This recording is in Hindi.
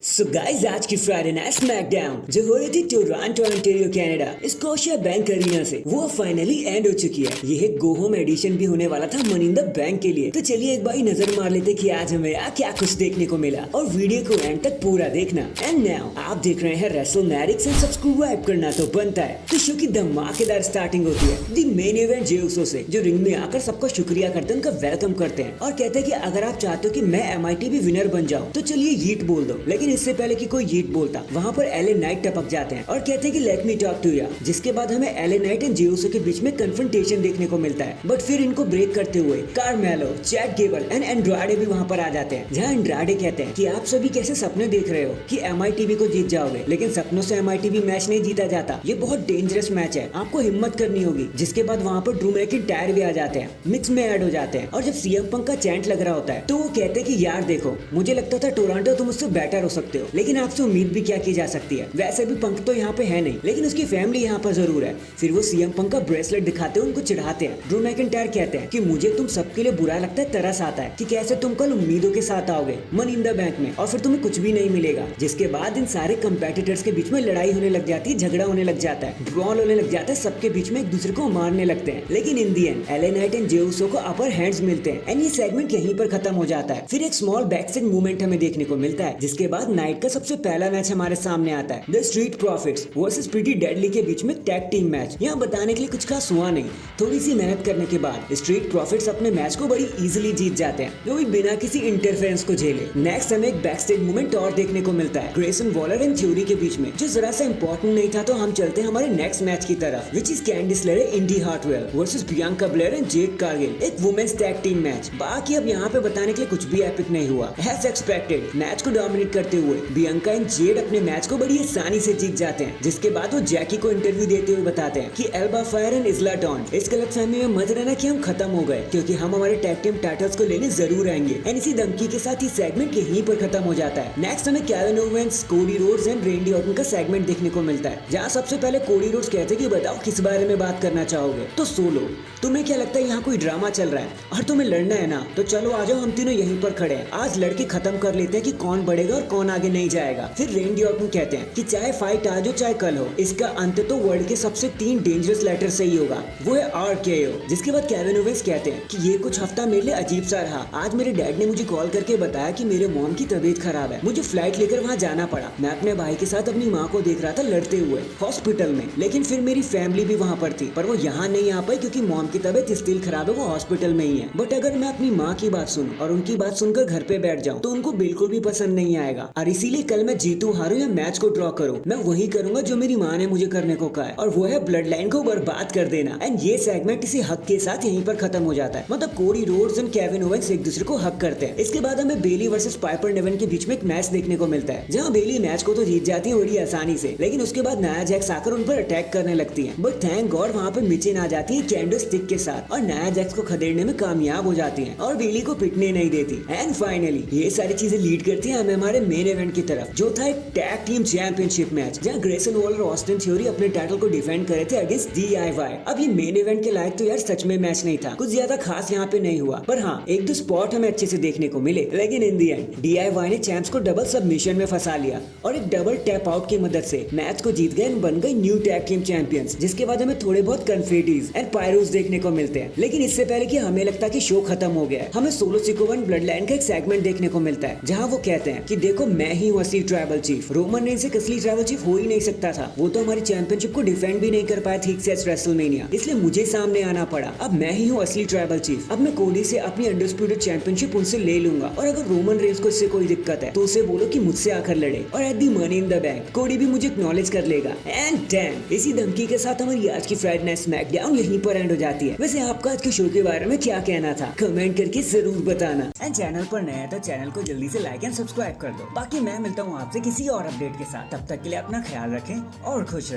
सो गाइस आज की फ्राइडे नाइट स्मैकडाउन जो हो रही थी Toronto Ontario Canada Scotiabank Arena से वो फाइनली एंड हो चुकी है। ये एक गो होम एडिशन भी होने वाला था मनी इन द बैंक के लिए। तो चलिए एक बार नजर मार लेते कि आज हमें क्या कुछ देखने को मिला और वीडियो को एंड तक पूरा देखना। एंड नाउ आप देख रहे हैं रेसलमैनिक्स एंड सब्सक्राइब करना तो बनता है। तो शो की धमाकेदार स्टार्टिंग होती है दी मेन इवेंट जे उसो से, जो रिंग में आकर सबका शुक्रिया करते हैं, उनका वेलकम करते हैं और कहते हैं कि अगर आप चाहते हो कि मैं MITV विनर बन जाऊं तो चलिए यीट बोल दो। लेकिन इससे पहले कि कोई यीट बोलता वहाँ पर एले नाइट टपक जाते हैं और कहते हैं कि let me talk to you. जिसके बाद हमें एले नाइट एंड जे उसो के बीच में कन्फ्रंटेशन देखने को मिलता है। बट फिर इनको ब्रेक करते हुए कार्मेलो, चैट गेबल एंड एंड्राडे भी वहाँ पर आ जाते हैं, जहाँ एंड्राडे कहते हैं कि आप सभी कैसे सपने देख रहे हो कि MITV को जीत जाओगे, लेकिन सपनों से MITV मैच नहीं जीता जाता। ये बहुत डेंजरस मैच है, आपको हिम्मत करनी होगी। जिसके बाद वहाँ पर ड्रू मैकिंटायर भी आ जाते हैं, मिक्स में ऐड हो जाते हैं। और जब CM पंक का चैंट लग रहा होता है तो वो कहते हैं कि यार देखो, मुझे लगता था टोरंटो तुम उससे बेटर हो सकते हो, लेकिन आपसे उम्मीद भी क्या की जा सकती है। वैसे भी पंक तो यहाँ पे है नहीं, लेकिन उसकी फैमिली यहाँ पर जरूर है। फिर वो CM पंक का ब्रेसलेट दिखाते हैं, उनको चिढ़ाते हैं। ड्रू मैकिंटायर कहते हैं कि मुझे तुम सबके लिए बुरा लगता है, तरस आता है कि कैसे तुम कल उम्मीदों के साथ आओगे मनी इन द बैंक में और फिर तुम्हें कुछ भी नहीं मिलेगा। जिसके बाद इन सारे कंपेटिटर्स के बीच में लड़ाई होने लग जाती है, झगड़ा होने लग जाता है, ड्रॉल होने लग जाता है, सबके बीच में एक दूसरे को मारने लगते हैं। लेकिन इन दी एंड एले नाइट एंड जे उसो को अपर हैंड्स मिलते हैं एंड ये सेगमेंट यहीं पर खत्म हो जाता है। फिर एक स्मॉल बैकस्टेज मूवमेंट हमें देखने को मिलता है, जिसके बाद नाइट का सबसे पहला मैच हमारे सामने आता है, the street profits versus pretty deadly के बीच में टैग टीम मैच। यहाँ बताने के लिए कुछ खास हुआ नहीं, थोड़ी सी मेहनत करने के बाद स्ट्रीट प्रॉफिट्स अपने मैच को बड़ी इजीली जीत जाते हैं, जो भी बिना किसी इंटरफेरेंस को झेले। नेक्स्ट हमें एक बैकस्टेज मूवमेंट और देखने को मिलता है, ग्रेसन वॉलर एंड थ्योरी के बीच में, जो जरा सा इंपॉर्टेंट नहीं था। तो हम चलते हैं हमारे नेक्स्ट मैच की तरफ, विच is Candice LeRae Indi Hartwell versus Bianca Belair and Jade Cargill, एक वुमेन्स टैग टीम मैच। बाकी अब यहाँ पे बताने के लिए कुछ भी एपिक नहीं हुआ। एज एक्सपेक्टेड मैच को डोमिनेट करते हुए बियांका एंड जेड अपने मैच को बड़ी आसानी से जीत जाते हैं। जिसके बाद वो जैकी को इंटरव्यू देते हुए बताते हैं कि एल्बा फायर एंड इस्ला डॉन, इस गलतफहमी में मत रहना कि हम खत्म हो गए, क्योंकि हम हमारे टैग टीम टाइटल्स को लेने जरूर आएंगे। एंड इसी धमकी के साथ ही सेगमेंट यहीं पर खत्म हो जाता है। नेक्स्ट हमें Kevin Owens, Cody Rhodes and रेंडी Orton का सेगमेंट देखने को मिलता है, जहाँ सबसे पहले कोडी रोड्स कहते हैं कि बताओ किस बारे में बात करना चाहोगे। तो सोलो, तुम्हें क्या लगता है यहाँ कोई ड्रामा चल रहा है और तुम्हें लड़ना है ना, तो चलो आ जाओ, हम तीनों यहीं पर खड़े हैं, आज लड़के खत्म कर लेते हैं कि कौन बढ़ेगा और कौन आगे नहीं जाएगा। फिर रेंडी ऑर्टन कहते हैं कि चाहे फाइट आज हो चाहे कल हो, इसका अंत तो वर्ल्ड के सबसे 3 डेंजरस लेटर से ही होगा, वो है RKO। जिसके बाद केविन ओवेंस कहते हैं कि ये कुछ हफ्ता मेरे लिए अजीब सा रहा। आज मेरे डैड ने मुझे कॉल करके बताया कि मेरे मॉम की तबीयत खराब है, मुझे फ्लाइट लेकर वहाँ जाना पड़ा। मैं अपने भाई के साथ अपनी माँ को देख रहा था लड़ते हुए हॉस्पिटल में, लेकिन फिर मेरी फैमिली भी वहाँ पर थी, पर वो यहाँ नहीं आ पाई क्योंकि मॉम की तबीयत स्टिल खराब है, वो हॉस्पिटल में ही है। बट अगर मैं अपनी माँ की बात सुनूं और उनकी बात सुनकर घर पे बैठ जाऊँ तो उनको बिल्कुल भी पसंद नहीं आएगा, और इसीलिए कल मैं जीतू हारूं या मैच को ड्रॉ करूं, मैं वही करूंगा जो मेरी माँ ने मुझे करने को कहा है, और वो है ब्लड लाइन को बर्बाद कर देना। एंड ये सेगमेंट इसी हक के साथ यहीं पर खत्म हो जाता है। मतलब Cody Rhodes and Kevin Owens एक दूसरे को हक करते हैं। इसके बाद हमें बेली वर्सेस पाइपर नेवन के बीच में एक मैच देखने को मिलता है, जहाँ बेली मैच को तो जीत जाती है बड़ी आसानी से, लेकिन उसके बाद नाया जैक्स आकर उन पर अटैक करने लगती है। बट थैंक गॉड वहाँ पर मिचिन आ जाती है कैंडो स्टिक के साथ और नाया जैक्स को खदेड़ने में कामयाब हो जाती है और बेली को पिटने नहीं देती। एंड फाइनली ये सारी चीजें लीड करती है हमें हमारे मेन इवेंट की तरफ, जो था एक टैग टीम चैंपियनशिप मैच, जहाँ ग्रेसन वॉलर और ऑस्टिन थ्योरी अपने टाइटल को डिफेंड करे थे अगेंस्ट DIY। अब ये मेन इवेंट के लायक तो यार सच में मैच नहीं था, कुछ ज्यादा खास यहाँ पे नहीं हुआ, पर हाँ एक दो स्पॉट हमें अच्छे से देखने को मिले। लेकिन इन दी एंड DIY ने चैंप्स को डबल सबमिशन में फंसा लिया और एक डबल टैप आउट की मदद से मैच को जीत गए एंड बन गए न्यू टैग टीम चैंपियंस। जिसके बाद हमें थोड़े बहुत कन्फेटीज एंड पायरोस देखने को मिलते हैं। लेकिन इससे पहले कि हमें लगता कि शो खत्म हो गया है, हमें solo Sikoa and blood line का एक सेगमेंट देखने को मिलता है, जहाँ वो कहते हैं कि देखो मैं ही हूँ असली ट्राइबल चीफ, रोमन रेंज से असली ट्राइबल चीफ हो ही नहीं सकता था, वो तो हमारी चैंपियनशिप को डिफेंड भी नहीं कर पाया ठीक से रेसलमेनिया, इसलिए मुझे सामने आना पड़ा। अब मैं ही हूँ असली ट्राइबल चीफ, अब मैं कोडी से अपनी अनडिस्प्यूटेड चैंपियनशिप उनसे ले लूंगा, और अगर रोमन रेंज को इससे कोई दिक्कत है तो उसे बोलो कि मुझसे आकर लड़े, और at the money in the bank कोडी भी मुझे एक्नॉलेज कर लेगा। एंड डैम, इसी धमकी के साथ हमारी आज की फ्राइडे नाइट स्मैकडाउन यहीं पर एंड हो जाती है। वैसे आपका आज के शो के बारे में क्या कहना था, कमेंट करके जरूर बताना। एंड चैनल पर नया है तो चैनल को जल्दी से लाइक एंड सब्सक्राइब कर दो। बाकी मैं मिलता हूँ आपसे किसी और अपडेट के साथ, तब तक के लिए अपना ख्याल रखें और खुश रहें।